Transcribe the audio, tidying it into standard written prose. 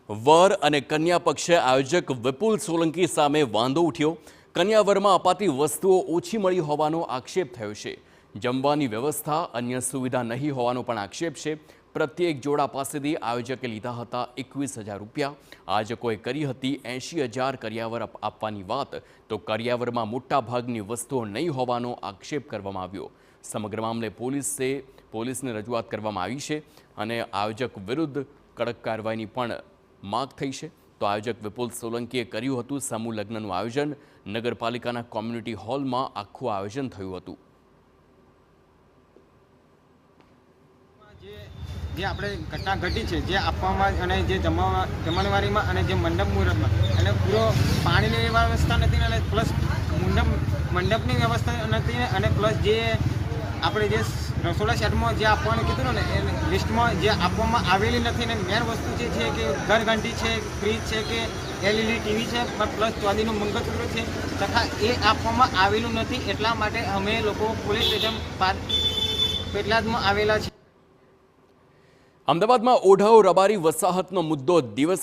વર અને કન્યા પક્ષે આયોજક વિપુલ સોલંકી સામે વાંધો ઉઠ્યો। કન્યાવરમાં અપાતી વસ્તુઓ ઓછી મળી હોવાનો આક્ષેપ થયો છે। જમવાની વ્યવસ્થા અન્ય સુવિધા નહીં હોવાનો પણ આક્ષેપ છે। પ્રત્યેક જોડા પાસેથી આયોજકે લીધા હતા 21,000 રૂપિયા। આયોજકોએ કરી હતી 80,000 કરિયાવર આપવાની વાત, તો કરિયાવરમાં મોટા ભાગની વસ્તુઓ નહીં હોવાનો આક્ષેપ કરવામાં આવ્યો। સમગ્ર મામલે પોલીસને રજૂઆત કરવામાં આવી છે અને આયોજક વિરુદ્ધ કડક કાર્યવાહીની પણ માગ થઈ છે। તો આયોજક વિપુલ સોલંકીએ કર્યું હતું સમૂહ લગ્નનું આયોજન। નગરપાલિકાના કોમ્યુનિટી હોલમાં આખું આયોજન થયું હતું। જે આપણે ઘટના ઘટી છે, જે આપવામાં અને જે જમણવારીમાં અને જે મંડપ મુહૂર્તમાં અને પૂરો પાણીની વ્યવસ્થા નથી અને પ્લસ મંડપની વ્યવસ્થા નથી અને પ્લસ જે આપણે જે રસોડા સેટમાં જે આપવાનું કીધું ને એ લિસ્ટમાં જે આપવામાં આવેલી નથી ને મેન વસ્તુ જે છે કે ઘરઘંટી છે, ફ્રીજ છે કે LED ટીવી છે, પ્લસ ચાંદીનું મંગળસૂત્ર છે તથા એ આપવામાં આવેલું નથી। એટલા માટે અમે લોકો પોલીસ સ્ટેશન પેટલાદમાં આવેલા છે। અમદાવાદમાં ઓઢાઓ રબારી વસાહતનો મુદ્દો દિવસ